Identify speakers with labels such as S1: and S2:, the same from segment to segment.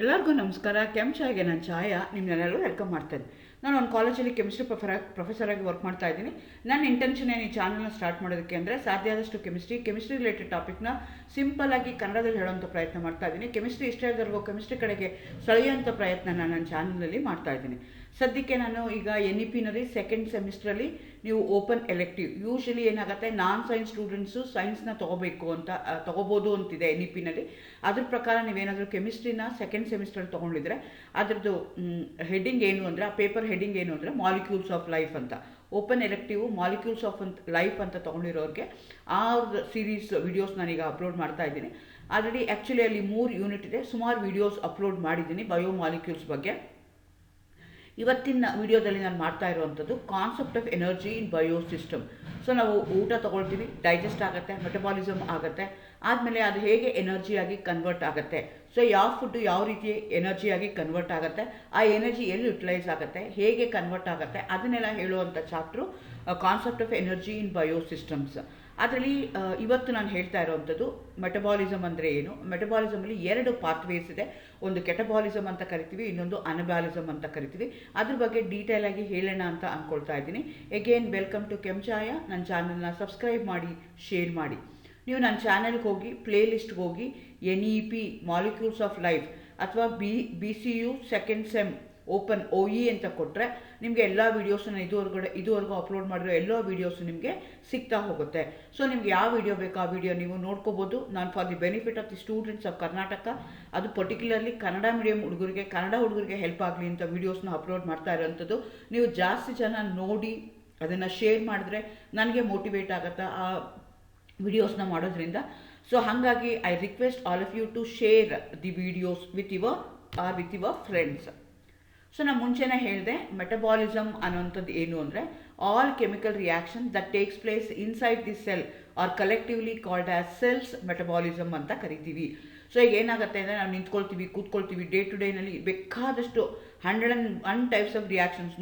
S1: ಎಲ್ಲರಿಗೂ ನಮಸ್ಕಾರ. ಚಾಯ್ಗೆ ನಾನು ಛಾಯಾ ನಿಮ್ಮನ್ನೆಲ್ಲರೂ ವೆಲ್ಕಮ್ ಮಾಡ್ತಾಯಿದ್ದೀನಿ. ನಾನು ಒಂದು ಕಾಲೇಜಲ್ಲಿ ಕೆಮಿಸ್ಟ್ರಿ ಪ್ರೊಫೆಸರಾಗಿ ವರ್ಕ್ ಮಾಡ್ತಾ ಇದ್ದೀನಿ. ನನ್ನ ಇಂಟೆನ್ಷನ್ ಏನು ಈ ಚಾನಲ್ನ ಸ್ಟಾರ್ಟ್ ಮಾಡೋದಕ್ಕೆ ಅಂದರೆ ಸಾಧ್ಯ ಆದಷ್ಟು ಕೆಮಿಸ್ಟ್ರಿ ರಿಲೇಟೆಡ್ ಟಾಪಿಕ್ನ ಸಿಂಪಲ್ಲಾಗಿ ಕನ್ನಡದಲ್ಲಿ ಹೇಳೋಂಥ ಪ್ರಯತ್ನ ಮಾಡ್ತಾ ಇದ್ದೀನಿ. ಕೆಮಿಸ್ಟ್ರಿ ಇಷ್ಟ ಇದ್ದವ್ರಿಗೂ ಕೆಮಿಸ್ಟ್ರಿ ಕಡೆಗೆ ಸೆಳೆಯುವಂಥ ಪ್ರಯತ್ನ ನನ್ನ ಚಾನಲಲ್ಲಿ ಮಾಡ್ತಾ ಇದ್ದೀನಿ. ಸದ್ಯಕ್ಕೆ ನಾನು ಈಗ NEP-ನಲ್ಲಿ ಸೆಕೆಂಡ್ ಸೆಮಿಸ್ಟ್ರಲ್ಲಿ ನೀವು ಓಪನ್ ಎಲೆಕ್ಟಿವ್ ಯೂಶಲಿ ಏನಾಗುತ್ತೆ, ನಾನ್ ಸೈನ್ಸ್ ಸ್ಟೂಡೆಂಟ್ಸು ಸೈನ್ಸ್ನ ತೊಗೋಬೋದು ಅಂತಿದೆ NEP-ನಲ್ಲಿ. ಅದ್ರ ಪ್ರಕಾರ ನೀವೇನಾದರೂ ಕೆಮಿಸ್ಟ್ರಿನ ಸೆಕೆಂಡ್ ಸೆಮಿಸ್ಟ್ರಲ್ಲಿ ತೊಗೊಂಡಿದ್ರೆ ಅದರದ್ದು ಹೆಡ್ಡಿಂಗ್ ಏನು ಅಂದರೆ, ಆ ಪೇಪರ್ ಹೆಡ್ಡಿಂಗ್ ಏನು ಅಂದರೆ ಮಾಲಿಕ್ಯೂಲ್ಸ್ ಆಫ್ ಲೈಫ್ ಅಂತ. Open elective molecules of life ಅಂತ ತೊಗೊಂಡಿರೋರಿಗೆ ಆ ಸೀರೀಸ್ ವಿಡಿಯೋಸ್ ನಾನೀಗ ಅಪ್ಲೋಡ್ ಮಾಡ್ತಾ ಇದ್ದೀನಿ. ಆಲ್ರೆಡಿ ಆ್ಯಕ್ಚುಲಿ ಅಲ್ಲಿ 3 ಯೂನಿಟ್ ಇದೆ, ಸುಮಾರು ವಿಡಿಯೋಸ್ ಅಪ್ಲೋಡ್ ಮಾಡಿದ್ದೀನಿ ಬಯೋ ಮಾಲಿಕ್ಯೂಲ್ಸ್ ಬಗ್ಗೆ. ಇವತ್ತಿನ ವಿಡಿಯೋದಲ್ಲಿ ನಾನು ಮಾಡ್ತಾ ಇರುವಂಥದ್ದು concept of energy in biosystem. So ನಾವು ಊಟ ತೊಗೊಳ್ತೀವಿ, ಡೈಜೆಸ್ಟ್ ಆಗುತ್ತೆ, ಮೆಟಬಾಲಿಸಮ್ ಆಗುತ್ತೆ, ಆದಮೇಲೆ ಅದು ಹೇಗೆ ಎನರ್ಜಿಯಾಗಿ ಕನ್ವರ್ಟ್ ಆಗುತ್ತೆ. ಸೊ ಯಾವ ಫುಡ್ಡು ಯಾವ ರೀತಿ ಎನರ್ಜಿಯಾಗಿ ಕನ್ವರ್ಟ್ ಆಗುತ್ತೆ, ಆ ಎನರ್ಜಿ ಎಲ್ಲಿ ಯುಟಿಲೈಸ್ ಆಗುತ್ತೆ, ಹೇಗೆ ಕನ್ವರ್ಟ್ ಆಗುತ್ತೆ, ಅದನ್ನೆಲ್ಲ ಹೇಳುವಂಥ chapter concept of energy in biosystems. ಅದರಲ್ಲಿ ಇವತ್ತು ನಾನು ಹೇಳ್ತಾ ಇರೋವಂಥದ್ದು ಮೆಟಬಾಲಿಸಮ್ ಅಂದರೆ ಏನು. ಮೆಟಬಾಲಿಸಮಲ್ಲಿ 2 ಪಾತ್ವೇಸ್ ಇದೆ. ಒಂದು ಕೆಟಬಾಲಿಸಮ್ ಅಂತ ಕರಿತೀವಿ, ಇನ್ನೊಂದು ಅನಬಾಲಿಸಮ್ ಅಂತ ಕರಿತೀವಿ. ಅದ್ರ ಬಗ್ಗೆ ಡೀಟೇಲಾಗಿ ಹೇಳೋಣ ಅಂತ ಅಂದ್ಕೊಳ್ತಾ ಇದ್ದೀನಿ. Again welcome to Chaya. ನನ್ನ ಚಾನಲ್ನ ಸಬ್ಸ್ಕ್ರೈಬ್ ಮಾಡಿ, ಶೇರ್ ಮಾಡಿ. ನೀವು ನನ್ನ ಚಾನಲ್ಗೆ ಹೋಗಿ ಪ್ಲೇಲಿಸ್ಟ್ಗೆ ಹೋಗಿ NEP ಮಾಲಿಕ್ಯೂಲ್ಸ್ ಆಫ್ ಲೈಫ್ ಅಥವಾ BCU second sem open OE ಅಂತ ಕೊಟ್ಟರೆ ನಿಮಗೆ ಎಲ್ಲ ವೀಡಿಯೋಸನ್ನು ಇದುವರೆಗೂ ಅಪ್ಲೋಡ್ ಮಾಡಿರೋ ಎಲ್ಲ ವೀಡಿಯೋಸು ನಿಮಗೆ ಸಿಗ್ತಾ ಹೋಗುತ್ತೆ. ಸೊ ನಿಮ್ಗೆ ಯಾವ ವಿಡಿಯೋ ಬೇಕೋ ಆ ವಿಡಿಯೋ ನೀವು ನೋಡ್ಕೋಬೋದು. ನಾನು for the benefit of the students of Karnataka, ಅದು ಪರ್ಟಿಕ್ಯುಲರ್ಲಿ ಕನ್ನಡ ಮೀಡಿಯಂ ಹುಡುಗರಿಗೆ ಹೆಲ್ಪ್ ಆಗಲಿ ಅಂತ ವೀಡಿಯೋಸ್ನ ಅಪ್ಲೋಡ್ ಮಾಡ್ತಾ ಇರೋವಂಥದ್ದು. ನೀವು ಜಾಸ್ತಿ ಜನ ನೋಡಿ ಅದನ್ನು ಶೇರ್ ಮಾಡಿದ್ರೆ ನನಗೆ ಮೋಟಿವೇಟ್ ಆಗುತ್ತೆ ಆ ವಿಡಿಯೋಸ್ನ ಮಾಡೋದ್ರಿಂದ. ಸೊ ಹಾಗಾಗಿ I request all of you to share the videos with your friends. So ನಾನು ಮುಂಚೆನೇ ಹೇಳಿದೆ, ಮೆಟಬಾಲಿಸಮ್ ಅನ್ನೋಂಥದ್ದು ಏನು ಅಂದರೆ all chemical reaction that takes place inside the cell are collectively called as cells metabolism ಅಂತ ಕರಿತೀವಿ. ಸೊ ಈಗ ಏನಾಗುತ್ತೆ ಅಂದರೆ ನಾವು ನಿಂತ್ಕೊಳ್ತೀವಿ, ಕೂತ್ಕೊಳ್ತೀವಿ, ಡೇ ಟು ಡೇನಲ್ಲಿ ಬೇಕಾದಷ್ಟು 101 ಟೈಪ್ಸ್ ಆಫ್ ರಿಯಾಕ್ಷನ್ಸ್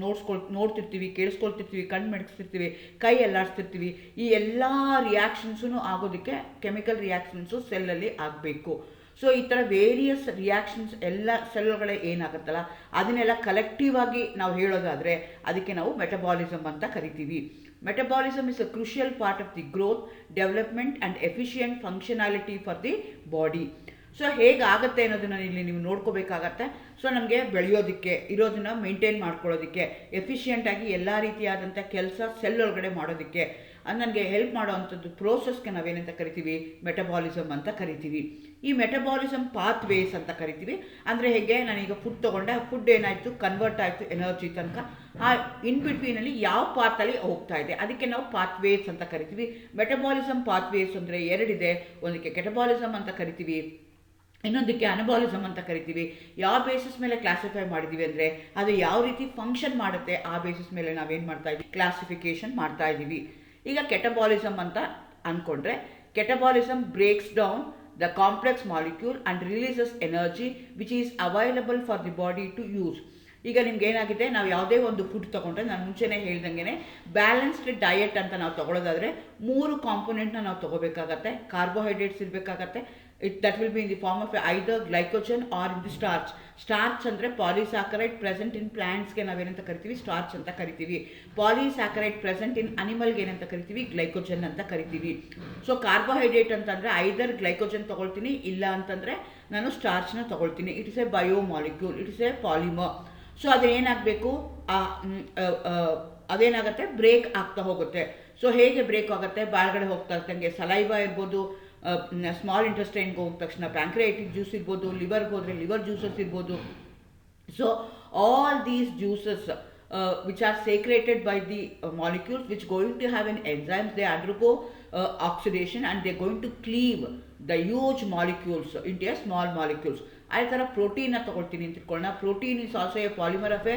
S1: ನೋಡ್ತಿರ್ತೀವಿ, ಕೇಳಿಸ್ಕೊಳ್ತಿರ್ತೀವಿ, ಕಣ್ಣು ಮೆಣಗಿಸ್ತಿರ್ತೀವಿ, ಕೈ ಎಲ್ಲಾಡಿಸ್ತಿರ್ತೀವಿ. ಈ ಎಲ್ಲ ರಿಯಾಕ್ಷನ್ಸೂ ಆಗೋದಕ್ಕೆ ಕೆಮಿಕಲ್ ರಿಯಾಕ್ಷನ್ಸು ಸೆಲ್ಲಲ್ಲಿ ಆಗಬೇಕು. ಸೊ ಈ ಥರ ವೇರಿಯಸ್ ರಿಯಾಕ್ಷನ್ಸ್ ಎಲ್ಲ ಸೆಲ್ಗಳೇ ಏನಾಗುತ್ತಲ್ಲ ಅದನ್ನೆಲ್ಲ ಕಲೆಕ್ಟಿವ್ ಆಗಿ ನಾವು ಹೇಳೋದಾದರೆ ಅದಕ್ಕೆ ನಾವು ಮೆಟಬಾಲಿಸಮ್ ಅಂತ ಕರಿತೀವಿ. Metabolism is a crucial part of the growth, development and efficient functionality for the body. So ಹೇಗಾಗುತ್ತೆ ಅನ್ನೋದನ್ನು ಇಲ್ಲಿ ನೀವು ನೋಡ್ಕೋಬೇಕಾಗತ್ತೆ. ಸೊ ನಮಗೆ ಬೆಳೆಯೋದಕ್ಕೆ, ಇರೋದನ್ನು ಮೇಂಟೈನ್ ಮಾಡ್ಕೊಳ್ಳೋದಕ್ಕೆ, ಎಫಿಷಿಯೆಂಟಾಗಿ ಎಲ್ಲ ರೀತಿಯಾದಂಥ ಕೆಲಸ ಸೆಲ್ ಒಳಗಡೆ ಮಾಡೋದಕ್ಕೆ ನನಗೆ ಹೆಲ್ಪ್ ಮಾಡೋವಂಥದ್ದು ಪ್ರೋಸೆಸ್ಗೆ ನಾವೇನಂತ ಕರಿತೀವಿ, ಮೆಟಬಾಲಿಸಮ್ ಅಂತ ಕರಿತೀವಿ. ಈ ಮೆಟಬಾಲಿಸಮ್ ಪಾತ್ವೇಸ್ ಅಂತ ಕರಿತೀವಿ. ಅಂದರೆ ಹೇಗೆ, ನಾನೀಗ ಫುಡ್ ತೊಗೊಂಡೆ, ಆ ಫುಡ್ ಏನಾಯಿತು, ಕನ್ವರ್ಟ್ ಆಯಿತು ಎನರ್ಜಿ ತನಕ, ಆ ಇನ್ ಬಿಟ್ವೀನಲ್ಲಿ ಯಾವ ಪಾತಲ್ಲಿ ಹೋಗ್ತಾ ಇದೆ ಅದಕ್ಕೆ ನಾವು ಪಾತ್ವೇಸ್ ಅಂತ ಕರಿತೀವಿ. ಮೆಟಬಾಲಿಸಮ್ ಪಾತ್ವೇಸ್ ಅಂದರೆ 2 ಇದೆ. ಒಂದಕ್ಕೆ ಕೆಟಬಾಲಿಸಮ್ ಅಂತ ಕರಿತೀವಿ, ಇನ್ನೊಂದಕ್ಕೆ ಅನಬಾಲಿಸಮ್ ಅಂತ ಕರಿತೀವಿ. ಯಾವ ಬೇಸಿಸ್ ಮೇಲೆ ಕ್ಲಾಸಿಫೈ ಮಾಡಿದ್ದೀವಿ ಅಂದರೆ ಅದು ಯಾವ ರೀತಿ ಫಂಕ್ಷನ್ ಮಾಡುತ್ತೆ ಆ ಬೇಸಿಸ್ ಮೇಲೆ ನಾವೇನು ಮಾಡ್ತಾ ಇದ್ದೀವಿ, ಕ್ಲಾಸಿಫಿಕೇಷನ್ ಮಾಡ್ತಾ ಇದ್ದೀವಿ. ಈಗ ಕೆಟಬಾಲಿಸಮ್ ಅಂತ ಅಂದ್ಕೊಂಡ್ರೆ, catabolism breaks down the complex molecule and releases energy which is available for the body to use. ಈಗ ನಿಮ್ಗೆ ಏನಾಗಿದೆ, ನಾವು ಯಾವುದೇ ಒಂದು ಫುಡ್ ತೊಗೊಂಡ್ರೆ ನಾನು ಮುಂಚೆನೇ ಹೇಳ್ದಂಗೆ ಬ್ಯಾಲೆನ್ಸ್ಡ್ ಡಯಟ್ ಅಂತ ನಾವು ತೊಗೊಳೋದಾದರೆ 3 ಕಾಂಪೊನೆಂಟ್ನ ನಾವು ತೊಗೋಬೇಕಾಗತ್ತೆ. ಕಾರ್ಬೋಹೈಡ್ರೇಟ್ಸ್ ಇರಬೇಕಾಗತ್ತೆ. That will be in the form of either glycogen or in the starch. Starch ಅಂದರೆ ಪಾಲಿಸ್ಯಾಕರೈಡ್ ಪ್ರೆಸೆಂಟ್ ಇನ್ ಪ್ಲಾಂಟ್ಸ್ಗೆ ನಾವೇನಂತ ಕರಿತೀವಿ, ಸ್ಟಾರ್ಚ್ ಅಂತ ಕರಿತೀವಿ. ಪಾಲಿಸ್ಯಾಕರೈಡ್ ಪ್ರೆಸೆಂಟ್ ಇನ್ ಅನಿಮಲ್ಗೆ ಏನಂತ ಕರಿತೀವಿ, ಗ್ಲೈಕೋಜನ್ ಅಂತ ಕರಿತೀವಿ. ಸೊ ಕಾರ್ಬೋಹೈಡ್ರೇಟ್ ಅಂತಂದರೆ ಐದರ್ ಗ್ಲೈಕೋಜನ್ ತೊಗೊಳ್ತೀನಿ, ಇಲ್ಲ ಅಂತಂದರೆ ನಾನು ಸ್ಟಾರ್ಚ್ನ ತೊಗೊಳ್ತೀನಿ. It is a biomolecule, it is a polymer. So ಅದೇನಾಗಬೇಕು, ಅದೇನಾಗುತ್ತೆ, ಬ್ರೇಕ್ ಆಗ್ತಾ ಹೋಗುತ್ತೆ. ಸೊ ಹೇಗೆ ಬ್ರೇಕ್ ಆಗುತ್ತೆ, ಬಾಳ್ಗಡೆ ಹೋಗ್ತಾ ಇರ್ತಂಗೆ ಸಲೈವಾ ಇರ್ಬೋದು, ಸ್ಮಾಲ್ ಇಂಟೆಸ್ಟೈನ್ಗೆ ಹೋದ ತಕ್ಷಣ ಪ್ಯಾಂಕ್ರಿಯಾಟಿಕ್ ಜ್ಯೂಸ್ ಇರ್ಬೋದು, ಲಿವರ್ಗೆ ಹೋದರೆ ಲಿವರ್ ಜ್ಯೂಸಸ್ ಇರ್ಬೋದು. So all these juices which are secreted by the molecules which going to have an enzymes, they undergo oxidation and they're going to cleave the huge molecules into a small molecules. ಅದೇ ಥರ ಪ್ರೋಟೀನ್ನ ತೊಗೊಳ್ತೀನಿ ಅಂತ ಇಟ್ಕೊಳ್ಳೋಣ. Protein is also a polymer of a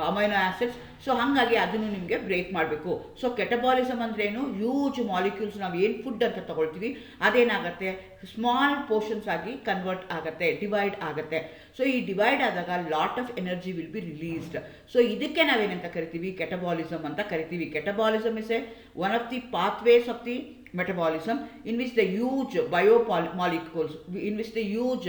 S1: amino acids. So ಹಾಗಾಗಿ ಅದನ್ನು ನಿಮಗೆ break ಮಾಡಬೇಕು. ಸೊ ಕೆಟಬಾಲಿಸಮ್ ಅಂದ್ರೇನು, ಹ್ಯೂಜ್ ಮಾಲಿಕ್ಯೂಲ್ಸ್ ನಾವು ಏನು ಫುಡ್ ಅಂತ ತೊಗೊಳ್ತೀವಿ ಅದೇನಾಗುತ್ತೆ, ಸ್ಮಾಲ್ ಪೋರ್ಷನ್ಸ್ ಆಗಿ ಕನ್ವರ್ಟ್ ಆಗುತ್ತೆ, ಡಿವೈಡ್ ಆಗುತ್ತೆ. ಸೊ ಈ ಡಿವೈಡ್ ಆದಾಗ lot of energy will be released. So ಇದಕ್ಕೆ ನಾವೇನಂತ ಕರಿತೀವಿ, ಕೆಟಬಾಲಿಸಮ್ ಅಂತ ಕರಿತೀವಿ. Catabolism is a one of the pathways of the metabolism in which the huge biomolecules, in which the huge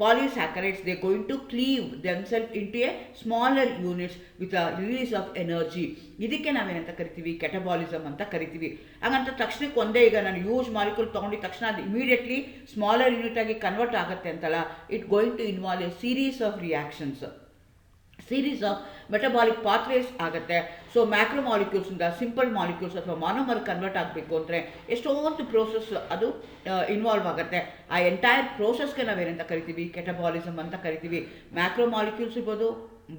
S1: polysaccharides, they're going to cleave themselves into a smaller units with a release of energy. ಇದಕ್ಕೆ ನಾವೇನಂತ ಕರಿತೀವಿ, catabolism ಅಂತ ಕರಿತೀವಿ. ಹಾಗಂತ ತಕ್ಷಣಕ್ಕೆ ಒಂದೇ ಈಗ ನಾನು ಯೂಸ್ ಮಾಲಿಕ್ಯೂಲ್ ತೊಗೊಂಡಿದ ತಕ್ಷಣ ಅದು ಇಮಿಡಿಯೇಟ್ಲಿ ಸ್ಮಾಲರ್ ಯೂನಿಟ್ ಆಗಿ ಕನ್ವರ್ಟ್ ಆಗುತ್ತೆ ಅಂತಲ್ಲ, it going to involve a series of reactions, series of metabolic pathways ಆಗುತ್ತೆ. ಸೊ ಮ್ಯಾಕ್ರೋ ಮಾಲಿಕ್ಯೂಲ್ಸಿಂದ ಸಿಂಪಲ್ ಮಾಲಿಕ್ಯೂಲ್ಸ್ ಅಥವಾ ಮಾನೋಮರ್ ಕನ್ವರ್ಟ್ ಆಗಬೇಕು ಅಂದರೆ ಎಷ್ಟೊಂದು ಪ್ರೋಸೆಸ್ ಅದು ಇನ್ವಾಲ್ವ್ ಆಗುತ್ತೆ. ಆ ಎಂಟೈರ್ ಪ್ರೋಸೆಸ್ಗೆ ನಾವೇನಂತ ಕರಿತೀವಿ, ಕೆಟಬಾಲಿಸಮ್ ಅಂತ ಕರಿತೀವಿ. ಮ್ಯಾಕ್ರೋ ಮಾಲಿಕ್ಯೂಲ್ಸ್ ಇರ್ಬೋದು,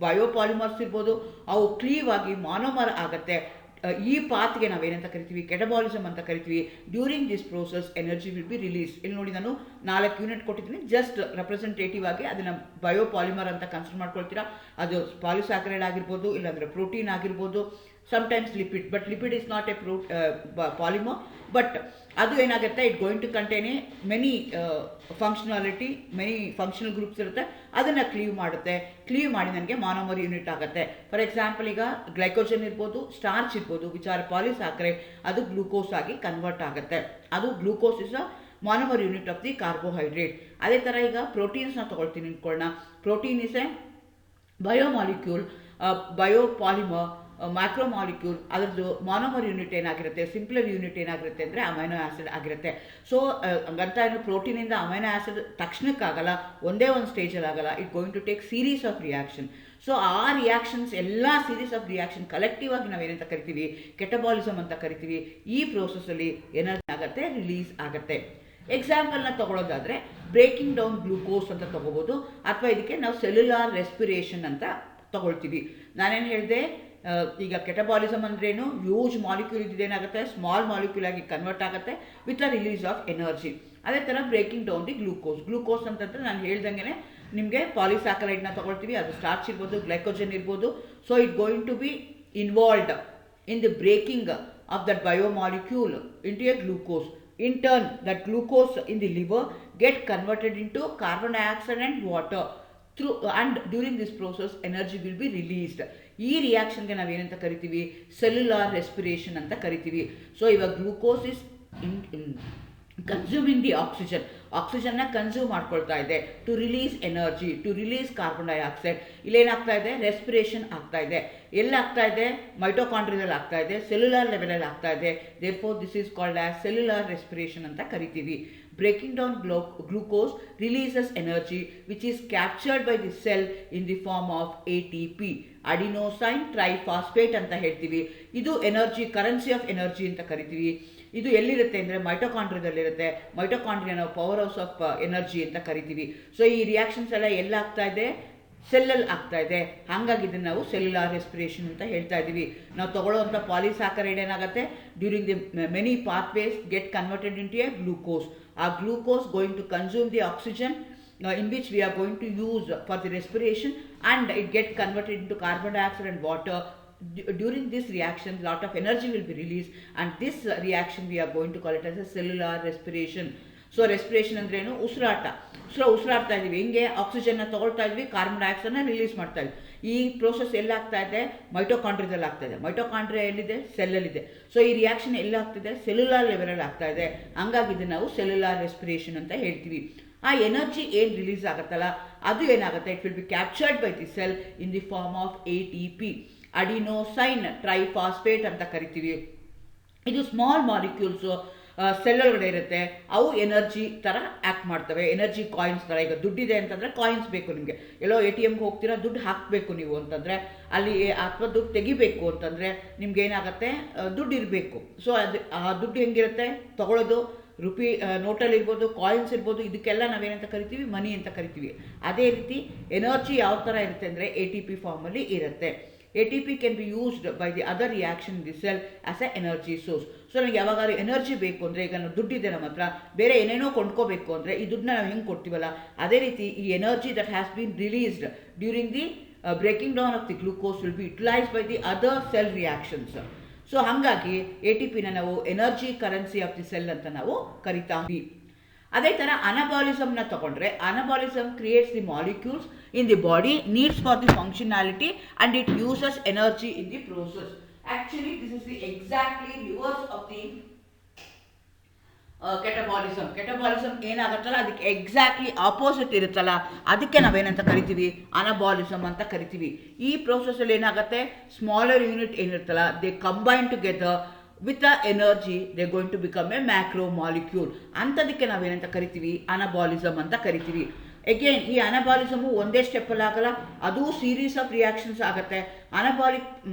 S1: ಬಯೋಪಾಲಿಮರ್ಸ್ ಇರ್ಬೋದು, ಅವು ಕ್ಲೀವ್ ಆಗಿ ಮಾನೋಮರ್ ಆಗುತ್ತೆ. ಈ ಪಾತ್ಗೆ ನಾವೇನಂತ ಕರಿತೀವಿ, ಕೆಟಬಾಲಿಸಮ್ ಅಂತ ಕರಿತೀವಿ. During this process energy will be release. ಇಲ್ಲಿ ನೋಡಿ ನಾನು 4 ಯೂನಿಟ್ ಕೊಟ್ಟಿದ್ದೀನಿ, ಜಸ್ಟ್ ರೆಪ್ರೆಸೆಂಟೇಟಿವ್ ಆಗಿ ಅದನ್ನು ಬಯೋಪಾಲಿಮರ್ ಅಂತ ಕನ್ಸಿಡರ್ ಮಾಡ್ಕೊಳ್ತೀರಾ. ಅದು ಪಾಲಿಸ್ಯಾಕರೈಡ್ ಆಗಿರ್ಬೋದು, ಇಲ್ಲಾಂದರೆ ಪ್ರೋಟೀನ್ ಆಗಿರ್ಬೋದು, sometimes lipid, but lipid is not a polymer, but ಅದು ಏನಾಗುತ್ತೆ, it going to contain many functionality, many functional groups ಇರುತ್ತೆ, ಅದನ್ನು ಕ್ಲೀವ್ ಮಾಡುತ್ತೆ. ಕ್ಲೀವ್ ಮಾಡಿ ನನಗೆ ಮಾನೋಮರ್ ಯೂನಿಟ್ ಆಗುತ್ತೆ. ಫಾರ್ ಎಕ್ಸಾಂಪಲ್ ಈಗ ಗ್ಲೈಕೋಜನ್ ಇರ್ಬೋದು, ಸ್ಟಾರ್ಚ್ ಇರ್ಬೋದು, ವಿಚ್ ಆರ್ ಪಾಲಿಸ್ಯಾಕರೈಡ್, ಅದು ಗ್ಲೂಕೋಸ್ ಆಗಿ ಕನ್ವರ್ಟ್ ಆಗುತ್ತೆ. ಅದು glucose is a monomer unit of the carbohydrate. ಅದೇ ಥರ ಈಗ ಪ್ರೋಟೀನ್ಸ್ನ ತೊಗೊಳ್ತೀನಿ ಅಂದ್ಕೊಳ್ಳೋಣ. Protein is a biomolecule, biopolymer, macromolecule. ಅದರದ್ದು ಮಾನೋಮರ್ ಯೂನಿಟ್ ಏನಾಗಿರುತ್ತೆ, ಸಿಂಪ್ಲರ್ ಯೂನಿಟ್ ಏನಾಗಿರುತ್ತೆ ಅಂದರೆ ಅಮೈನೋ ಆ್ಯಸಿಡ್ ಆಗಿರುತ್ತೆ. ಸೊ ಹಂಗಂತ ಏನು ಪ್ರೋಟೀನಿಂದ ಅಮೈನೋ ಆ್ಯಸಿಡ್ ತಕ್ಷಣಕ್ಕಾಗಲ್ಲ, ಒಂದೇ ಒಂದು ಸ್ಟೇಜಲ್ಲಿ ಆಗಲ್ಲ. It going to take series of reaction. So ಆ ರಿಯಾಕ್ಷನ್ಸ್ ಎಲ್ಲ ಸೀರೀಸ್ ಆಫ್ ರಿಯಾಕ್ಷನ್ ಕಲೆಕ್ಟಿವ್ ಆಗಿ ನಾವೇನಂತ ಕರಿತೀವಿ, ಕೆಟಬಾಲಿಸಮ್ ಅಂತ ಕರಿತೀವಿ. ಈ ಪ್ರೋಸೆಸ್ಸಲ್ಲಿ ಎನರ್ಜಿ ಆಗುತ್ತೆ, ರಿಲೀಸ್ ಆಗುತ್ತೆ. ಎಕ್ಸಾಂಪಲ್ನ ತೊಗೊಳೋದಾದರೆ ಬ್ರೇಕಿಂಗ್ ಡೌನ್ ಗ್ಲೂಕೋಸ್ ಅಂತ ತೊಗೋಬೋದು, ಅಥವಾ ಇದಕ್ಕೆ ನಾವು ಸೆಲ್ಯುಲಾರ್ ರೆಸ್ಪಿರೇಷನ್ ಅಂತ ತೊಗೊಳ್ತೀವಿ. ನಾನೇನು ಹೇಳಿದೆ, ಈಗ ಕೆಟಬಾಲಿಸಮ್ ಅಂದ್ರೇನು, ಯೂಜ್ ಮಾಲಿಕ್ಯೂಲ್ ಇದೇನಾಗುತ್ತೆ, ಸ್ಮಾಲ್ ಮಾಲಿಕ್ಯೂಲ್ ಆಗಿ ಕನ್ವರ್ಟ್ ಆಗುತ್ತೆ with a release of energy. ಅದೇ ಥರ breaking down the glucose. Glucose ಅಂತಂದರೆ ನಾನು ಹೇಳ್ದಂಗೆ ನಿಮಗೆ ಪಾಲಿಸ್ಯಾಕರೈಡ್ನ ತೊಗೊಳ್ತೀವಿ, ಅದು ಸ್ಟಾರ್ಚ್ ಇರ್ಬೋದು, ಗ್ಲೈಕೋಜನ್ ಇರ್ಬೋದು. So it going to be involved in the breaking of that biomolecule into a glucose. In turn, that glucose in the liver get converted into carbon dioxide and water. And during this process energy will be released. ಈ ರಿಯಾಕ್ಷನ್ಗೆ ನಾವೇನಂತ ಕರಿತೀವಿ, cellular respiration ಅಂತ ಕರಿತೀವಿ. So ಇವಾಗ glucose is consuming the oxygen, ಆಕ್ಸಿಜನ್ನ consume ಮಾಡ್ಕೊಳ್ತಾ ಇದೆ to release energy, to release carbon dioxide. ಇಲ್ಲೇನಾಗ್ತಾ ಇದೆ, ರೆಸ್ಪಿರೇಷನ್ ಆಗ್ತಾ ಇದೆ. ಎಲ್ಲಾಗ್ತಾ ಇದೆ, ಮೈಟೋಕಾಂಡ್ರಿಯಲ್ಲಿ ಆಗ್ತಾ ಇದೆ, ಸೆಲ್ಯುಲಾರ್ ಲೆವೆಲಲ್ಲಿ ಆಗ್ತಾ ಇದೆ. Therefore this is called as cellular respiration ಅಂತ ಕರಿತೀವಿ. Breaking down glucose releases energy which is captured by the cell in the form of ATP, adenosine triphosphate ಅಂತ ಹೇಳ್ತೀವಿ. ಇದು ಎನರ್ಜಿ, ಕರೆನ್ಸಿ ಆಫ್ ಎನರ್ಜಿ ಅಂತ ಕರಿತೀವಿ. ಇದು ಎಲ್ಲಿರುತ್ತೆ ಅಂದರೆ ಮೈಟೋಕಾಂಡ್ರಿಯದಲ್ಲಿರುತ್ತೆ. ಮೈಟೋಕಾಂಡ್ರಿಯ ನಾವು ಪವರ್ ಹೌಸ್ ಆಫ್ ಎನರ್ಜಿ ಅಂತ ಕರಿತೀವಿ. ಸೊ ಈ ರಿಯಾಕ್ಷನ್ಸ್ ಎಲ್ಲ ಎಲ್ಲಾಗ್ತಾ ಇದೆ, ಸೆಲ್ಲಲ್ಲಿ ಆಗ್ತಾ ಇದೆ. ಹಾಗಾಗಿ ಇದನ್ನು ನಾವು ಸೆಲ್ಯುಲಾರ್ ರೆಸ್ಪಿರೇಷನ್ ಅಂತ ಹೇಳ್ತಾ ಇದ್ದೀವಿ. ನಾವು ತೊಗೊಳ್ಳೋವಂಥ ಪಾಲಿಸ್ಯಾಕರೈಡ್ ಏನಾಗುತ್ತೆ, during the many pathways get converted into a glucose. ಆ glucose going to consume the oxygen in which we are going to use for the respiration, and it gets converted into carbon dioxide and water. During this reaction lot of energy will be released, and this reaction we are going to call it as a cellular respiration. So respiration ಅಂದ್ರೇನು, ಉಸಿರಾಡ್ತಾ ಇದ್ದೀವಿ. ಹಿಂಗೆ ಆಕ್ಸಿಜನ್ನ ತೊಗೊಳ್ತಾ ಇದ್ವಿ, carbon ಡೈಆಕ್ಸೈಡ್ನ release ಮಾಡ್ತಾ ಇದ್ವಿ. ಈ process ಎಲ್ಲಾಗ್ತಾ ಇದೆ, ಮೈಟೋಕಾಂಡ್ರಿಯದಲ್ಲಿ ಆಗ್ತಾ ಇದೆ. ಮೈಟೋಕಾಂಡ್ರಿಯಾ ಎಲ್ಲಿದೆ, ಸೆಲ್ಲಲ್ಲಿದೆ. ಸೊ ಈ ರಿಯಾಕ್ಷನ್ ಎಲ್ಲಾಗ್ತಿದೆ, ಸೆಲ್ಯುಲಾರ್ ಲೆವೆಲಲ್ಲಿ ಆಗ್ತಾ ಇದೆ. ಹಂಗಾಗಿ ಇದನ್ನು ನಾವು ಸೆಲ್ಯುಲಾರ್ ರೆಸ್ಪಿರೇಷನ್ ಅಂತ ಹೇಳ್ತೀವಿ. ಆ ಎನರ್ಜಿ ಏನು ರಿಲೀಸ್ ಆಗುತ್ತಲ್ಲ, ಅದು ಏನಾಗುತ್ತೆ, it will be captured by the cell in the form of ATP, adenosine triphosphate ಅಂತ ಕರಿತೀವಿ. ಇದು ಸ್ಮಾಲ್ ಮಾಲಿಕ್ಯೂಲ್ಸು ಸೆಲ್ ಒಳಗಡೆ ಇರುತ್ತೆ. ಅವು ಎನರ್ಜಿ ಥರ ಆ್ಯಕ್ಟ್ ಮಾಡ್ತವೆ, ಎನರ್ಜಿ ಕಾಯಿನ್ಸ್ ಥರ. ಈಗ ದುಡ್ಡಿದೆ ಅಂತಂದರೆ ಕಾಯಿನ್ಸ್ ಬೇಕು ನಿಮಗೆ, ಎಲ್ಲೋ ATMಗೆ ಹೋಗ್ತೀರಾ, ದುಡ್ಡು ಹಾಕಬೇಕು ನೀವು ಅಂತಂದರೆ ಅಲ್ಲಿ, ಅಥವಾ ದುಡ್ಡು ತೆಗಿಬೇಕು ಅಂತಂದರೆ ನಿಮ್ಗೆ ಏನಾಗುತ್ತೆ, ದುಡ್ಡು ಇರಬೇಕು. ಸೊ ಅದು ಆ ದುಡ್ಡು ಹೆಂಗಿರುತ್ತೆ, ತೊಗೊಳ್ಳೋದು ರುಪಿ ನೋಟಲ್ಲಿ ಇರ್ಬೋದು, ಕಾಯಿನ್ಸ್ ಇರ್ಬೋದು, ಇದಕ್ಕೆಲ್ಲ ನಾವೇನಂತ ಕರಿತೀವಿ, ಮನಿ ಅಂತ ಕರಿತೀವಿ. ಅದೇ ರೀತಿ ಎನರ್ಜಿ ಯಾವ ಥರ ಇರುತ್ತೆ ಅಂದರೆ ATP ಫಾರ್ಮಲ್ಲಿ ಇರುತ್ತೆ. ATP can be used by the other reaction in the cell as a energy source. So ನನಗೆ ಯಾವಾಗಾದ್ರೂ ಎನರ್ಜಿ ಬೇಕು ಅಂದರೆ, ಈಗ ನಾವು ದುಡ್ಡಿದೆ ನಮ್ಮ ಹತ್ರ, ಬೇರೆ ಏನೇನೋ ಕೊಂಡ್ಕೋಬೇಕು ಅಂದರೆ ಈ ದುಡ್ಡನ್ನ ನಾವು ಹೆಂಗೆ ಕೊಡ್ತೀವಲ್ಲ, ಅದೇ ರೀತಿ ಈ energy that has been released during the breaking down off the glucose will be utilised by the other cell reactions. So ಹಾಗಾಗಿ ATPನ ನಾವು energy currency of the cell ಅಂತ ನಾವು ಕರಿತಾವಿ. ಅದೇ ಥರ ಅನಬಾಲಿಸಮ್ನ ತಗೊಂಡ್ರೆ, anabolism creates the molecules in the body needs for the functionality and it uses energy in the process. Actually this is the exactly reverse of the catabolism ಏನಾಗುತ್ತಲ್ಲ ಅದಕ್ಕೆ exactly opposite ಇರುತ್ತಲ್ಲ, ಅದಕ್ಕೆ ನಾವೇನಂತ ಕರಿತೀವಿ, ಅನಬಾಲಿಸಮ್ ಅಂತ ಕರಿತೀವಿ. ಈ ಪ್ರೋಸೆಸ್ಸಲ್ಲಿ ಏನಾಗುತ್ತೆ, ಸ್ಮಾಲರ್ ಯೂನಿಟ್ ಏನಿರುತ್ತಲ್ಲ they combine together with a energy they going to become a macromolecule. ಅಂಥದಕ್ಕೆ ನಾವೇನಂತ ಕರಿತೀವಿ, ಅನಬಾಲಿಸಮ್ ಅಂತ ಕರಿತೀವಿ. ಎಗೇನ್ ಈ ಅನಬಾಲಿಸಮು ಒಂದೇ ಸ್ಟೆಪ್ಪಲ್ಲಿ ಆಗಲ್ಲ, ಅದು ಸೀರೀಸ್ ಆಫ್ ರಿಯಾಕ್ಷನ್ಸ್ ಆಗುತ್ತೆ. Anabolic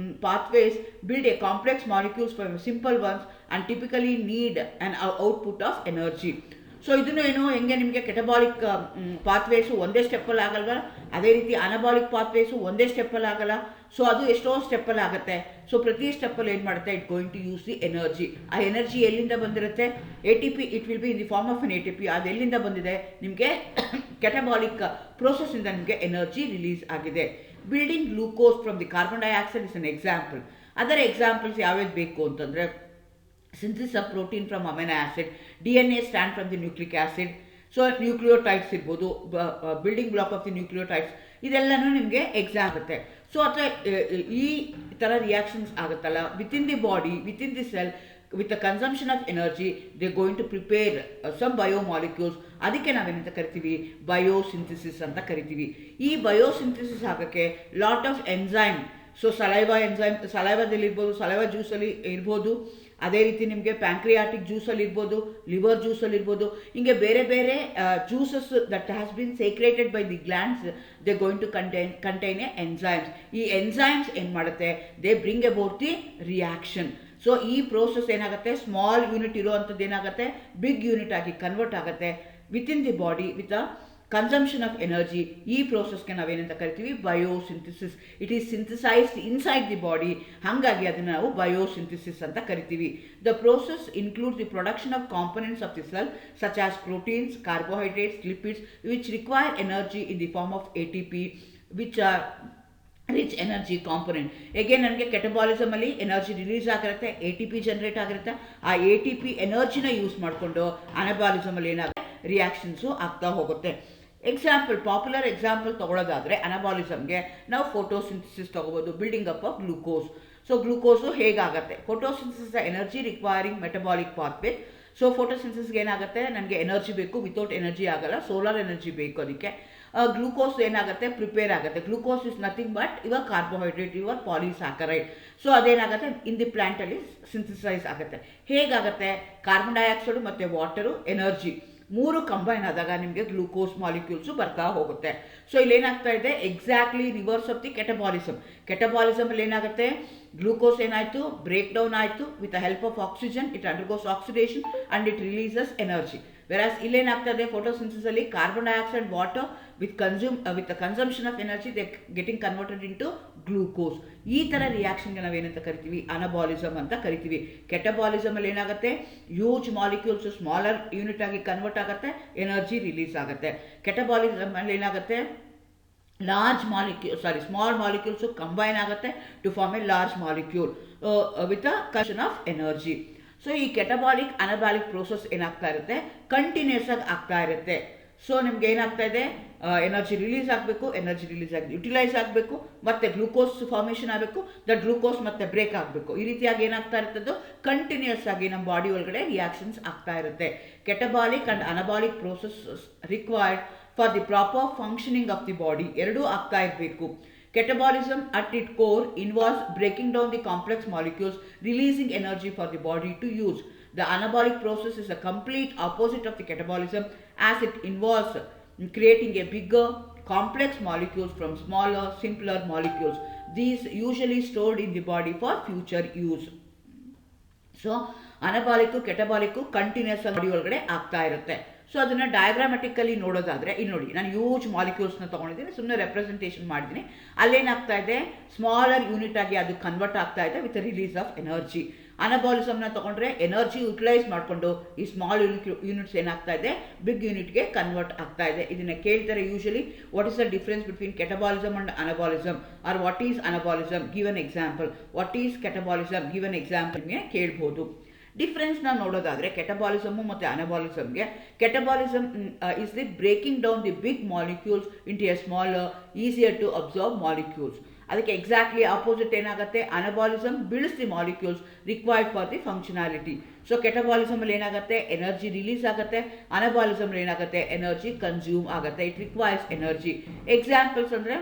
S1: pathways build a complex molecules from simple ones and typically need an output of energy. So ಇದನ್ನು ಏನು ಹೆಂಗೆ ನಿಮಗೆ ಕೆಟಬಾಲಿಕ್ ಪಾತ್ವೇಸು ಒಂದೇ ಸ್ಟೆಪ್ಪಲ್ಲಿ ಆಗಲ್ವ, ಅದೇ ರೀತಿ ಅನಬಾಲಿಕ್ ಪಾತ್ವೇಸು ಒಂದೇ ಸ್ಟೆಪ್ಪಲ್ಲಿ ಆಗಲ್ಲ. ಸೊ ಅದು ಎಷ್ಟೋ ಸ್ಟೆಪ್ಪಲ್ಲಿ ಆಗುತ್ತೆ. ಸೊ ಪ್ರತಿ ಸ್ಟೆಪ್ಪಲ್ಲಿ ಏನು ಮಾಡುತ್ತೆ, it going to use the energy. ಆ ಎನರ್ಜಿ ಎಲ್ಲಿಂದ ಬಂದಿರುತ್ತೆ, ATP, it will be in the form of an ATP. ಅದು ಎಲ್ಲಿಂದ ಬಂದಿದೆ, ನಿಮಗೆ ಕೆಟಬಾಲಿಕ್ ಪ್ರೋಸೆಸ್ಸಿಂದ ನಿಮಗೆ ಎನರ್ಜಿ ರಿಲೀಸ್ ಆಗಿದೆ. Building glucose from the carbon dioxide is an example. ಅದರ ಎಕ್ಸಾಂಪಲ್ಸ್ ಯಾವ್ಯಾವ್ದು ಬೇಕು ಅಂತಂದರೆ, synthesis of protein from amino acid, DNA strand from the nucleic acid, so nucleotides ಇರ್ಬೋದು, building block of the nucleotides, ಇದೆಲ್ಲನೂ ನಿಮಗೆ exam ಆಗುತ್ತೆ. So ಅಥವಾ ಈ ಥರ ರಿಯಾಕ್ಷನ್ಸ್ ಆಗುತ್ತಲ್ಲ within the body, within the cell, with the consumption of energy they going to prepare some biomolecules. ಅದಕ್ಕೆ ನಾವೇನಂತ ಕರಿತೀವಿ, ಬಯೋಸಿಂಥಸಿಸ್ ಅಂತ ಕರಿತೀವಿ. ಈ ಬಯೋಸಿಂಥಸಿಸ್ ಆಗೋಕ್ಕೆ lot of enzyme, so saliva enzyme, ಸಲೈವಾದಲ್ಲಿ ಇರ್ಬೋದು, ಸಲೈವಾ ಜ್ಯೂಸಲ್ಲಿ ಇರ್ಬೋದು, ಅದೇ ರೀತಿ ನಿಮಗೆ ಪ್ಯಾಂಕ್ರಿಯಾಟಿಕ್ ಜ್ಯೂಸಲ್ಲಿ ಇರ್ಬೋದು, ಲಿವರ್ ಜ್ಯೂಸಲ್ಲಿ ಇರ್ಬೋದು, ಹಿಂಗೆ ಬೇರೆ ಬೇರೆ juices that has been secreted by the glands, they going to contain a enzymes. ಈ ಎಂಜೈಮ್ಸ್ ಏನು ಮಾಡುತ್ತೆ, they bring about the reaction. So ಈ ಪ್ರೋಸೆಸ್ ಏನಾಗುತ್ತೆ, ಸ್ಮಾಲ್ ಯೂನಿಟ್ ಇರೋವಂಥದ್ದು ಏನಾಗುತ್ತೆ, ಬಿಗ್ ಯೂನಿಟ್ ಆಗಿ ಕನ್ವರ್ಟ್ ಆಗುತ್ತೆ within the body with a consumption of energy. ಈ ಪ್ರೋಸೆಸ್ಗೆ ನಾವೇನಂತ ಕರಿತೀವಿ, biosynthesis. It is synthesised inside the body, ಹಾಗಾಗಿ ಅದನ್ನು ನಾವು ಬಯೋಸಿಂಥಸಿಸ್ ಅಂತ ಕರಿತೀವಿ. The process includes the production of components of the cell such as proteins, carbohydrates, lipids which require energy in the form of ATP which are rich energy component. ಹೇಗೆ ನನಗೆ ಕೆಟಬಾಲಿಸಮಲ್ಲಿ energy release ಆಗಿರುತ್ತೆ, ATP generate ಆಗಿರುತ್ತೆ. ಆ ATP ಎನರ್ಜಿನ use ಮಾಡಿಕೊಂಡು ಅನಬಾಲಿಸಮಲ್ಲಿ ಏನಾಗುತ್ತೆ, reactions ಆಗ್ತಾ ಹೋಗುತ್ತೆ. ಎಕ್ಸಾಂಪಲ್, ಪಾಪ್ಯುಲರ್ ಎಕ್ಸಾಂಪಲ್ ತೊಗೊಳೋದಾದರೆ ಅನಬಾಲಿಸಮ್ಗೆ ನಾವು ಫೋಟೋಸಿಂಥಸಿಸ್ ತೊಗೋಬೋದು, building up of glucose. So glucose ಹೇಗಾಗುತ್ತೆ, photosynthesis energy requiring metabolic pathway. So ಫೋಟೋಸಿಂಥಸಿಸ್ಗೆ ಏನಾಗುತ್ತೆ, ನನಗೆ ಎನರ್ಜಿ ಬೇಕು, ವಿತೌಟ್ ಎನರ್ಜಿ ಆಗಲ್ಲ, ಸೋಲಾರ್ ಎನರ್ಜಿ ಬೇಕು. ಅದಕ್ಕೆ ಗ್ಲೂಕೋಸ್ ಏನಾಗುತ್ತೆ, ಪ್ರಿಪೇರ್ ಆಗುತ್ತೆ. ಗ್ಲೂಕೋಸ್ ಇಸ್ ನಥಿಂಗ್ ಬಟ್ ಇವಾಗ ಕಾರ್ಬೋಹೈಡ್ರೇಟ್, ಇವಾಗ ಪಾಲಿಸ್ಯಾಕರೈಡ್. ಸೊ ಅದೇನಾಗುತ್ತೆ, ಇನ್ ದಿ ಪ್ಲ್ಯಾಂಟಲ್ಲಿ ಸಿಂಥಸೈಸ್ ಆಗುತ್ತೆ. ಹೇಗಾಗುತ್ತೆ, ಕಾರ್ಬನ್ ಡೈಆಕ್ಸೈಡು ಮತ್ತು ವಾಟರು, ಎನರ್ಜಿ ಮೂರು ಕಂಬೈನ್ ಆದಾಗ ನಿಮಗೆ ಗ್ಲೂಕೋಸ್ ಮಾಲಿಕ್ಯೂಲ್ಸು ಬರ್ತಾ ಹೋಗುತ್ತೆ. ಸೊ ಇಲ್ಲೇನಾಗ್ತಾ ಇದೆ, exactly reverse of the catabolism. ಕೆಟಬಾಲಿಸಮಲ್ಲಿ ಏನಾಗುತ್ತೆ, ಗ್ಲೂಕೋಸ್ ಏನಾಯಿತು, ಬ್ರೇಕ್ ಡೌನ್ ಆಯಿತು, with the help of oxygen it undergoes oxidation and it releases energy. Whereas ಇಲ್ಲೇನಾಗ್ತದೆ, ಫೋಟೋಸಿಂಥಸಿಸಲ್ಲಿ carbon dioxide, water with the consumption of energy they getting converted into glucose. ಈ ಥರ ರಿಯಾಕ್ಷನ್ಗೆ ನಾವೇನಂತ ಕರಿತೀವಿ, ಅನಬಾಲಿಸಮ್ ಅಂತ ಕರಿತೀವಿ. ಕೆಟಬಾಲಿಸಮಲ್ಲಿ ಏನಾಗುತ್ತೆ, ಹ್ಯೂಜ್ ಮಾಲಿಕ್ಯೂಲ್ಸ್ ಸ್ಮಾಲರ್ ಯೂನಿಟ್ ಆಗಿ ಕನ್ವರ್ಟ್ ಆಗುತ್ತೆ, ಎನರ್ಜಿ ರಿಲೀಸ್ ಆಗುತ್ತೆ. ಕೆಟಬಾಲಿಸಮಲ್ಲಿ ಏನಾಗುತ್ತೆ, ಸ್ಮಾಲ್ ಮಾಲಿಕ್ಯೂಲ್ಸು ಕಂಬೈನ್ ಆಗುತ್ತೆ to form a large molecule with a consumption of energy. So ಈ ಕೆಟಬಾಲಿಕ್ ಅನಬಾಲಿಕ್ ಪ್ರೋಸೆಸ್ ಏನಾಗ್ತಾ ಇರುತ್ತೆ, ಕಂಟಿನ್ಯೂಸ್ ಆಗಿ ಆಗ್ತಾ ಇರುತ್ತೆ. ಸೊ ನಿಮ್ಗೆ ಏನಾಗ್ತಾ ಇದೆ, ಎನರ್ಜಿ ರಿಲೀಸ್ ಆಗಬೇಕು, ಎನರ್ಜಿ ರಿಲೀಸ್ ಆಗಿ ಯುಟಿಲೈಸ್ ಆಗಬೇಕು, ಮತ್ತು ಗ್ಲೂಕೋಸ್ ಫಾರ್ಮೇಷನ್ ಆಗಬೇಕು, ದಟ್ ಗ್ಲೂಕೋಸ್ ಮತ್ತೆ ಬ್ರೇಕ್ ಆಗಬೇಕು. ಈ ರೀತಿಯಾಗಿ ಏನಾಗ್ತಾ ಇರ್ತದ್ದು, ಕಂಟಿನ್ಯೂಸ್ ಆಗಿ ನಮ್ಮ ಬಾಡಿ ಒಳಗಡೆ ರಿಯಾಕ್ಷನ್ಸ್ ಆಗ್ತಾ ಇರುತ್ತೆ. Catabolic and anabolic process required for the proper functioning of the body, ಎರಡೂ ಆಗ್ತಾ ಇರಬೇಕು. Catabolism at its core involves breaking down the complex molecules, releasing energy for the body to use. The anabolic process is a complete opposite of the catabolism, as it involves creating a bigger, complex molecules from smaller, simpler molecules. These usually stored in the body for future use. So, anabolic, catabolic continuous body ಒಳಗಡೆ ಆಗ್ತಾ ಇರುತ್ತೆ. So ಅದನ್ನು diagrammatically ನೋಡೋದಾದರೆ, ಇಲ್ಲಿ ನೋಡಿ, ನಾನು huge ಮಾಲಿಕ್ಯೂಲ್ಸ್ನ ತೊಗೊಂಡಿದ್ದೀನಿ, ಸುಮ್ಮನೆ ರೆಪ್ರೆಸೆಂಟೇಷನ್ ಮಾಡಿದ್ದೀನಿ. ಅಲ್ಲೇನಾಗ್ತಾ ಇದೆ, ಸ್ಮಾಲರ್ ಯೂನಿಟ್ ಆಗಿ ಅದು ಕನ್ವರ್ಟ್ ಆಗ್ತಾ ಇದೆ ವಿತ್ ರಿಲೀಸ್ ಆಫ್ ಎನರ್ಜಿ. ಅನಬಾಲಿಸಮ್ನ ತೊಗೊಂಡ್ರೆ ಎನರ್ಜಿ ಯುಟಿಲೈಸ್ ಮಾಡಿಕೊಂಡು ಈ ಸ್ಮಾಲ್ ಯೂನಿಟ್ಸ್ ಏನಾಗ್ತಾ ಇದೆ, ಬಿಗ್ ಯೂನಿಟ್ಗೆ ಕನ್ವರ್ಟ್ ಆಗ್ತಾ ಇದೆ. ಇದನ್ನು ಕೇಳ್ತಾರೆ usually, what is the difference between catabolism and anabolism, or what is anabolism, give an example, what is catabolism, give an ಎಕ್ಸಾಂಪಲ್ಗೆ ಕೇಳ್ಬೋದು. ಡಿಫ್ರೆನ್ಸ್ನ ನೋಡೋದಾದರೆ ಕೆಟಬಾಲಿಸಮು ಮತ್ತು ಅನಬಾಲಿಸಮ್ಗೆ, catabolism is the breaking down the big molecules into a smaller, easier to absorb molecules. ಅದಕ್ಕೆ exactly opposite ಏನಾಗುತ್ತೆ, anabolism builds the molecules required for the functionality. So ಕೆಟಬಾಲಿಸಮಲ್ಲಿ ಏನಾಗುತ್ತೆ, ಎನರ್ಜಿ ರಿಲೀಸ್ ಆಗುತ್ತೆ. ಅನಬಾಲಿಸಮ್ ಏನಾಗುತ್ತೆ, ಎನರ್ಜಿ ಕನ್ಸ್ಯೂಮ್ ಆಗುತ್ತೆ. It requires energy. Examples ಅಂದರೆ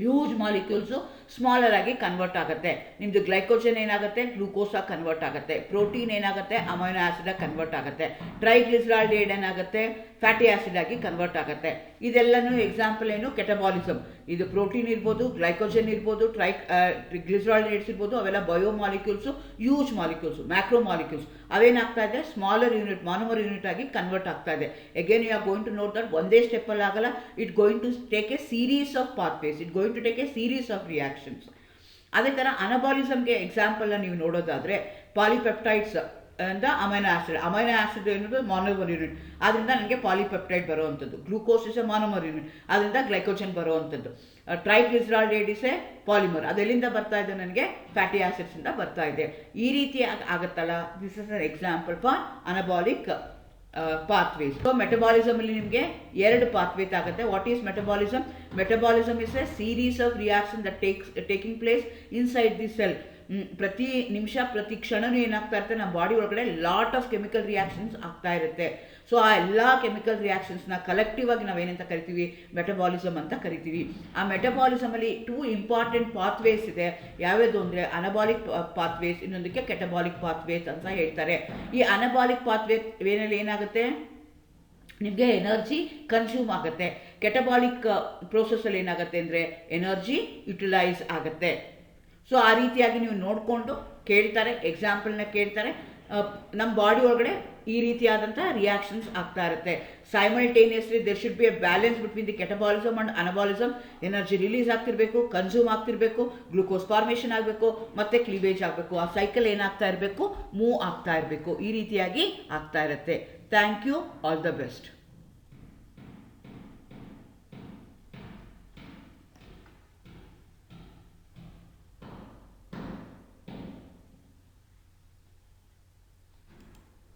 S1: huge molecules smaller ಆಗಿ convert ಆಗುತ್ತೆ. ನಿಮ್ಮದು ಗ್ಲೈಕೋಜನ್ ಏನಾಗುತ್ತೆ, ಗ್ಲೂಕೋಸಾಗಿ ಕನ್ವರ್ಟ್ ಆಗುತ್ತೆ. ಪ್ರೋಟೀನ್ ಏನಾಗುತ್ತೆ, ಅಮೈನೋ ಆ್ಯಸಿಡಾಗಿ ಕನ್ವರ್ಟ್ ಆಗುತ್ತೆ. ಟ್ರೈಗ್ಲಿಸರಾಲ್ಡಿಹೈಡ್ ಏನಾಗುತ್ತೆ, ಫ್ಯಾಟಿ ಆ್ಯಸಿಡ್ ಆಗಿ ಕನ್ವರ್ಟ್ ಆಗುತ್ತೆ. ಇದೆಲ್ಲನೂ ಎಕ್ಸಾಂಪಲ್ ಏನು, ಕೆಟಬಾಲಿಸಮ್. ಇದು ಪ್ರೋಟೀನ್ ಇರ್ಬೋದು, ಗ್ಲೈಕೋಜನ್ ಇರ್ಬೋದು, ಗ್ಲಿಸರಾಲ್ಡಿಹೈಡ್ಸ್ ಇರ್ಬೋದು, ಅವೆಲ್ಲ biomolecules, huge molecules, macromolecules. ಅವೇನಾಗ್ತಾ ಇದೆ, ಸ್ಮಾಲರ್ ಯೂನಿಟ್, ಮಾನೋಮರ್ ಯೂನಿಟ್ ಆಗಿ ಕನ್ವರ್ಟ್ ಆಗ್ತಾ ಇದೆ. Again you are going to note that ಒಂದೇ ಸ್ಟೆಪ್ಪಲ್ಲಿ ಆಗಲ್ಲ. It going to take a series of pathways, it going to take a series of reactions. ಅದೇ ಥರ ಅನಬಾಲಿಸಮ್ಗೆ ಎಕ್ಸಾಂಪಲ್ನ ನೀವು ನೋಡೋದಾದರೆ ಪಾಲಿಪೆಪ್ಟೈಡ್ಸ್ ಅಂತ ಅಮೈನೋ ಆ್ಯಸಿಡ್ ಅನ್ನೋದು ಮಾನೋಮರ್ ಯೂನಿಟ್, ಆದ್ದರಿಂದ ನನಗೆ ಪಾಲಿಪೆಪ್ಟೈಡ್ ಬರುವಂಥದ್ದು. Glucose is a monomer unit, ಅದರಿಂದ ಗ್ಲೈಕೋಜನ್ ಬರುವಂಥದ್ದು. ಟ್ರೈಗ್ಲಿಸರಾಲ್ಡಿಹೈಡ್ ಇಸ್ ಎ ಪಾಲಿಮರ್, ಅದೆಲ್ಲಿಂದ ಬರ್ತಾ ಇದೆ, ನನಗೆ ಫ್ಯಾಟಿ ಆ್ಯಸಿಡ್ಸಿಂದ ಬರ್ತಾ ಇದೆ. ಈ ರೀತಿ ಆಗುತ್ತಲ್ಲ, this is an example for anabolic pathways. So metabolism ಅಲ್ಲಿ ನಿಮಗೆ ಎರಡು pathways ಆಗುತ್ತೆ. What is metabolism? Metabolism is a series of reactions that taking place inside the cell. ಪ್ರತಿ ನಿಮಿಷ ಪ್ರತಿ ಕ್ಷಣನೂ ಏನಾಗ್ತಾ ಇರುತ್ತೆ, ನಮ್ಮ ಬಾಡಿ ಒಳಗಡೆ ಲಾಟ್ ಆಫ್ ಕೆಮಿಕಲ್ ರಿಯಾಕ್ಷನ್ಸ್ ಆಗ್ತಾ ಇರುತ್ತೆ. ಸೊ ಆ ಎಲ್ಲ ಕೆಮಿಕಲ್ ರಿಯಾಕ್ಷನ್ಸ್ನ ಕಲೆಕ್ಟಿವ್ ಆಗಿ ನಾವೇನಂತ ಕರಿತೀವಿ, ಮೆಟಬಾಲಿಸಮ್ ಅಂತ ಕರಿತೀವಿ. ಆ ಮೆಟಬಾಲಿಸಮಲ್ಲಿ 2 ಇಂಪಾರ್ಟೆಂಟ್ ಪಾತ್ವೇಸ್ ಇದೆ. ಯಾವ್ಯಾವುದು ಅಂದರೆ ಅನಬಾಲಿಕ್ ಪಾತ್ವೇಸ್, ಇನ್ನೊಂದಕ್ಕೆ ಕೆಟಬಾಲಿಕ್ ಪಾತ್ವೇಸ್ ಅಂತ ಹೇಳ್ತಾರೆ. ಈ ಅನಬಾಲಿಕ್ ಪಾತ್ವೇ ವೇನಲ್ಲಿ ಏನಾಗುತ್ತೆ, ನಿಮಗೆ ಎನರ್ಜಿ ಕನ್ಸ್ಯೂಮ್ ಆಗುತ್ತೆ. ಕೆಟಬಾಲಿಕ್ ಪ್ರೋಸೆಸ್ಸಲ್ಲಿ ಏನಾಗುತ್ತೆ ಅಂದರೆ ಎನರ್ಜಿ ಯುಟಿಲೈಸ್ ಆಗುತ್ತೆ. ಸೊ ಆ ರೀತಿಯಾಗಿ ನೀವು ನೋಡಿಕೊಂಡು ಕೇಳ್ತಾರೆ, ಎಕ್ಸಾಂಪಲ್ನ ಕೇಳ್ತಾರೆ. ನಮ್ಮ ಬಾಡಿ ಒಳಗಡೆ ಈ ರೀತಿಯಾದಂಥ ರಿಯಾಕ್ಷನ್ಸ್ ಆಗ್ತಾ ಇರುತ್ತೆ. Simultaneously there should be a balance between the catabolism and anabolism. Energy release ಆಗ್ತಿರಬೇಕು, ಕನ್ಸ್ಯೂಮ್ ಆಗ್ತಿರಬೇಕು, ಗ್ಲೂಕೋಸ್ ಫಾರ್ಮೇಷನ್ ಆಗಬೇಕು, ಮತ್ತು ಕ್ಲೀವೇಜ್ ಆಗಬೇಕು. ಆ ಸೈಕಲ್ ಏನಾಗ್ತಾ ಇರಬೇಕು, ಮೂವ್ ಆಗ್ತಾ ಇರಬೇಕು. ಈ ರೀತಿಯಾಗಿ ಆಗ್ತಾ ಇರುತ್ತೆ. Thank you, all the best.